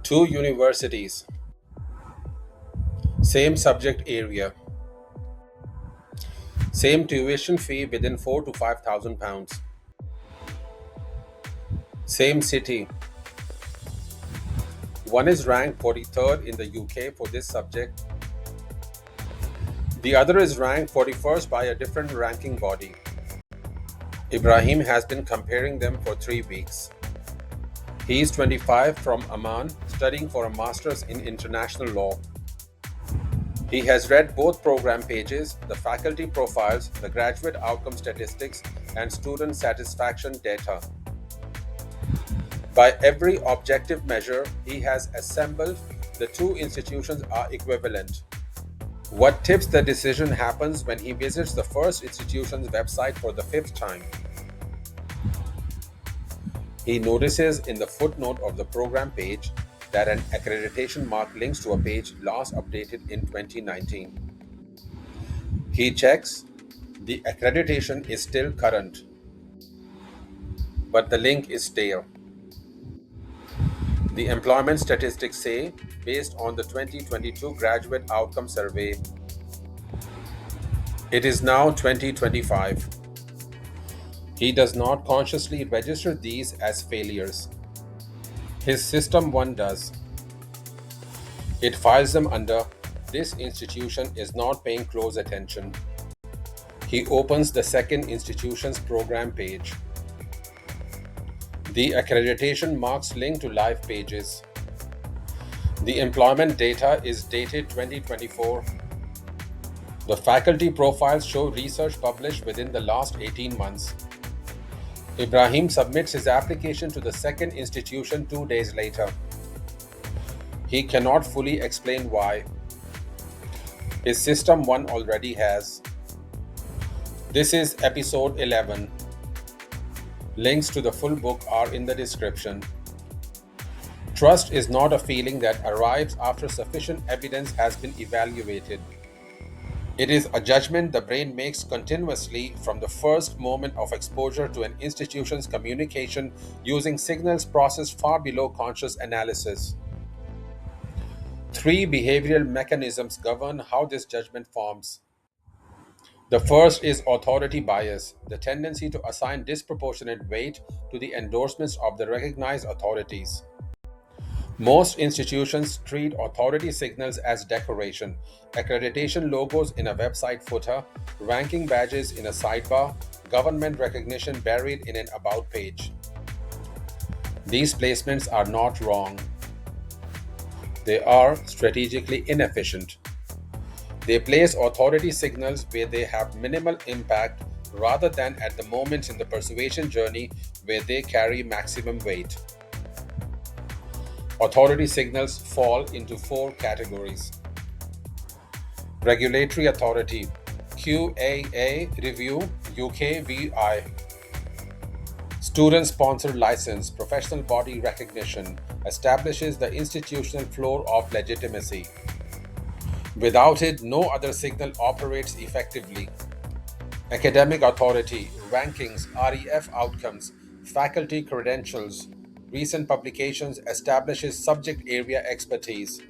Two universities, same subject area, same tuition fee within 4 to 5,000 pounds, same city. One is ranked 43rd in the UK for this subject, the other is ranked 41st by a different ranking body. Ibrahim has been comparing them for 3 weeks. He is 25 from Amman, studying for a master's in international law. He has read both program pages, the faculty profiles, the graduate outcome statistics, and student satisfaction data. By every objective measure, he has assembled the two institutions are equivalent. What tips the decision happens when he visits the first institution's website for the fifth time. He notices in the footnote of the program page that an accreditation mark links to a page last updated in 2019. He checks the accreditation is still current, but the link is stale. The employment statistics say, based on the 2022 Graduate Outcome Survey, it is now 2025. He does not consciously register these as failures. His System 1 does. It files them under, "This institution is not paying close attention." He opens the second institution's program page. The accreditation marks link to live pages. The employment data is dated 2024. The faculty profiles show research published within the last 18 months. Ibrahim submits his application to the second institution 2 days later. He cannot fully explain why. His System 1 already has. This is episode 11. Links to the full book are in the description. Trust is not a feeling that arrives after sufficient evidence has been evaluated. It is a judgment the brain makes continuously from the first moment of exposure to an institution's communication using signals processed far below conscious analysis. 3 behavioral mechanisms govern how this judgment forms. The first is authority bias, the tendency to assign disproportionate weight to the endorsements of the recognized authorities. Most institutions treat authority signals as decoration, accreditation logos in a website footer, ranking badges in a sidebar, government recognition buried in an about page. These placements are not wrong. They are strategically inefficient. They place authority signals where they have minimal impact rather than at the moments in the persuasion journey where they carry maximum weight. Authority signals fall into 4 categories. Regulatory authority, QAA review, UKVI. Student-sponsored license, professional body recognition, establishes the institutional floor of legitimacy. Without it, no other signal operates effectively. Academic authority, rankings, REF outcomes, faculty credentials, recent publications establishes subject area expertise.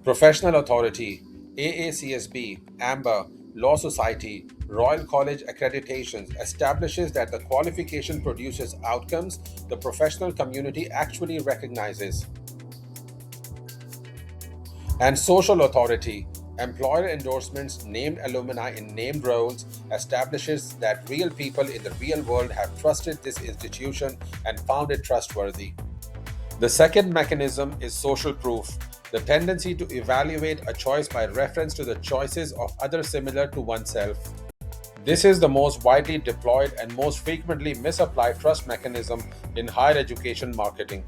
Professional authority, AACSB, AMBER, Law Society, Royal College accreditations establishes that the qualification produces outcomes the professional community actually recognizes. And social authority, employer endorsements, named alumni in named roles, establishes that real people in the real world have trusted this institution and found it trustworthy. The second mechanism is social proof, the tendency to evaluate a choice by reference to the choices of others similar to oneself. This is the most widely deployed and most frequently misapplied trust mechanism in higher education marketing.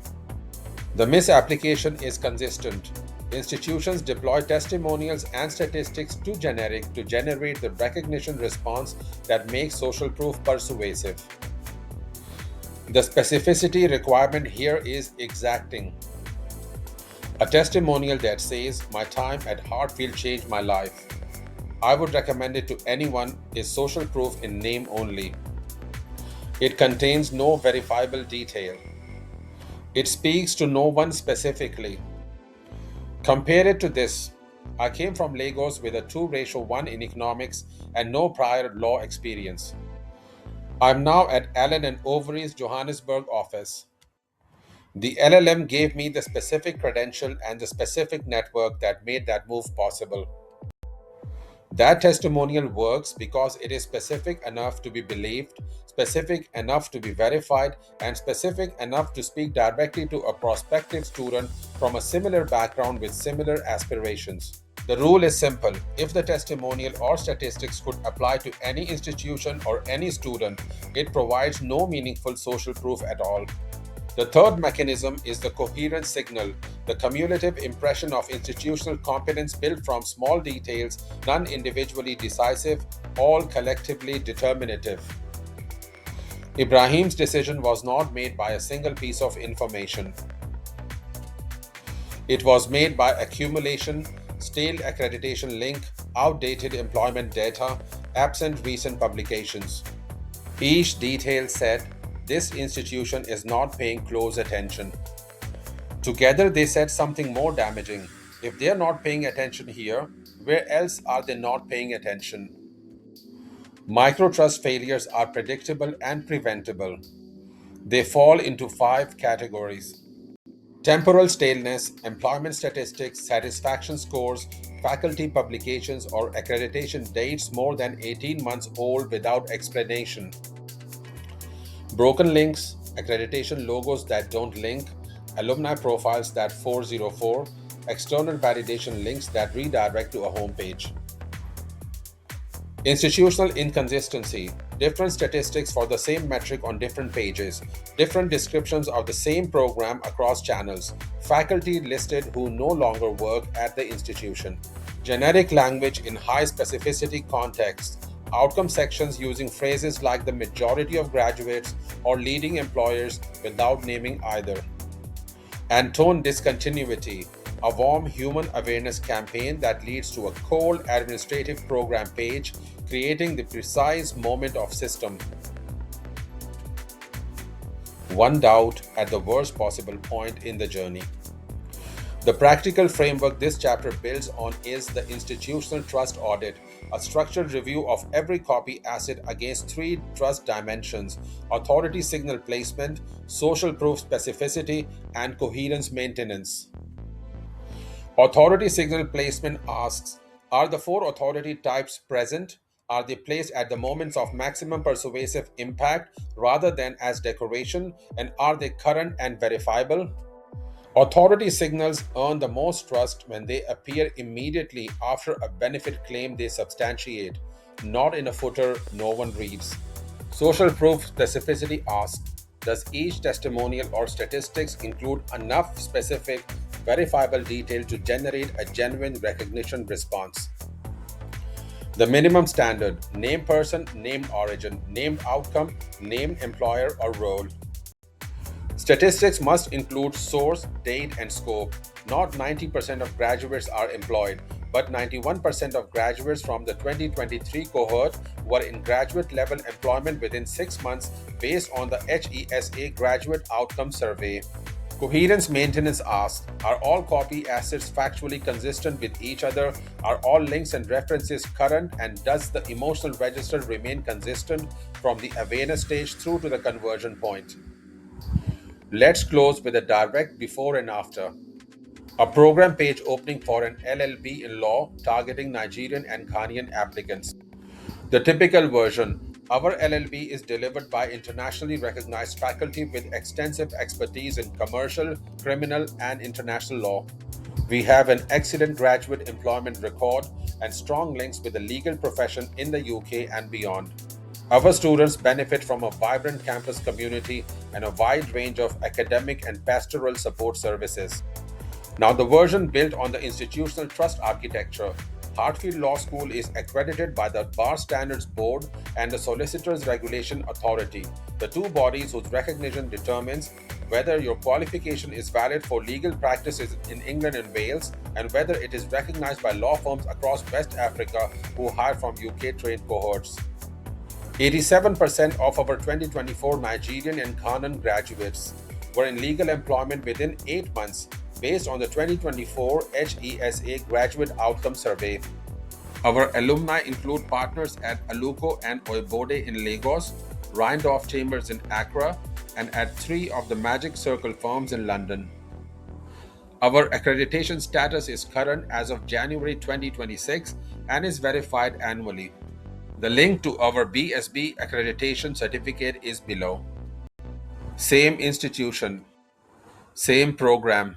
The misapplication is consistent. Institutions deploy testimonials and statistics too generic to generate the recognition response that makes social proof persuasive. The specificity requirement here is exacting. A testimonial that says, "My time at Hartfield changed my life. I would recommend it to anyone," is social proof in name only. It contains no verifiable detail. It speaks to no one specifically. Compare it to this. I came from Lagos with a 2:1 in economics and no prior law experience. I'm now at Allen and Overy's Johannesburg office. The LLM gave me the specific credential and the specific network that made that move possible. That testimonial works because it is specific enough to be believed, specific enough to be verified, and specific enough to speak directly to a prospective student from a similar background with similar aspirations. The rule is simple. If the testimonial or statistics could apply to any institution or any student, it provides no meaningful social proof at all. The third mechanism is the coherence signal, the cumulative impression of institutional competence built from small details, none individually decisive, all collectively determinative. Ibrahim's decision was not made by a single piece of information. It was made by accumulation, stale accreditation link, outdated employment data, absent recent publications. Each detail said, this institution is not paying close attention. Together, they said something more damaging. If they are not paying attention here, where else are they not paying attention? Microtrust failures are predictable and preventable. They fall into 5 categories: temporal staleness, employment statistics, satisfaction scores, faculty publications, or accreditation dates more than 18 months old without explanation. Broken links, accreditation logos that don't link, alumni profiles that 404, external validation links that redirect to a homepage. Institutional inconsistency, different statistics for the same metric on different pages, different descriptions of the same program across channels, faculty listed who no longer work at the institution. Generic language in high specificity contexts, outcome sections using phrases like the majority of graduates or leading employers without naming either. And tone discontinuity, a warm human awareness campaign that leads to a cold administrative program page, creating the precise moment of system. One doubt at the worst possible point in the journey. The practical framework this chapter builds on is the Institutional Trust Audit, a structured review of every copy asset against 3 trust dimensions: authority signal placement, social proof specificity, and coherence maintenance. Authority signal placement asks, are the 4 authority types present? Are they placed at the moments of maximum persuasive impact rather than as decoration? And are they current and verifiable? Authority signals earn the most trust when they appear immediately after a benefit claim they substantiate, not in a footer no one reads. Social proof specificity asks, does each testimonial or statistics include enough specific, verifiable detail to generate a genuine recognition response? The minimum standard: named person, named origin, named outcome, named employer or role. Statistics must include source, date, and scope. Not 90% of graduates are employed, but 91% of graduates from the 2023 cohort were in graduate level employment within 6 months based on the HESA Graduate Outcome Survey. Coherence maintenance asks, are all copy assets factually consistent with each other? Are all links and references current? And does the emotional register remain consistent from the awareness stage through to the conversion point? Let's close with a direct before and after. A program page opening for an LLB in law targeting Nigerian and Ghanaian applicants. The typical version: our LLB is delivered by internationally recognized faculty with extensive expertise in commercial, criminal, and international law. We have an excellent graduate employment record and strong links with the legal profession in the UK and beyond. Our students benefit from a vibrant campus community and a wide range of academic and pastoral support services. Now, the version built on the institutional trust architecture. Hartfield Law School is accredited by the Bar Standards Board and the Solicitors Regulation Authority, the 2 bodies whose recognition determines whether your qualification is valid for legal practices in England and Wales, and whether it is recognized by law firms across West Africa who hire from UK trained cohorts. 87% of our 2024 Nigerian and Ghanaian graduates, were in legal employment within 8 months based on the 2024 HESA Graduate Outcome Survey. Our alumni include partners at Aluko and Oibode in Lagos, Rhindorf Chambers in Accra, and at 3 of the Magic Circle firms in London. Our accreditation status is current as of January 2026 and is verified annually. The link to our BSB accreditation certificate is below. Same institution, same program.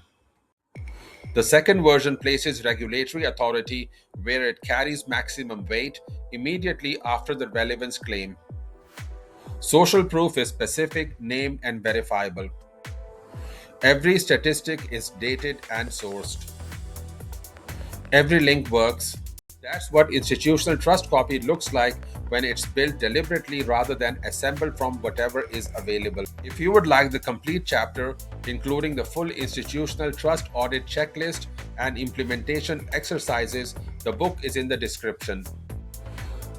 The second version places regulatory authority where it carries maximum weight immediately after the relevance claim. Social proof is specific, named, and verifiable. Every statistic is dated and sourced. Every link works. That's what institutional trust copy looks like when it's built deliberately rather than assembled from whatever is available. If you would like the complete chapter, including the full institutional trust audit checklist and implementation exercises, the book is in the description.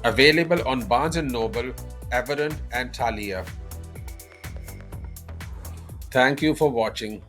Available on Barnes & Noble, Everand, and Thalia. Thank you for watching.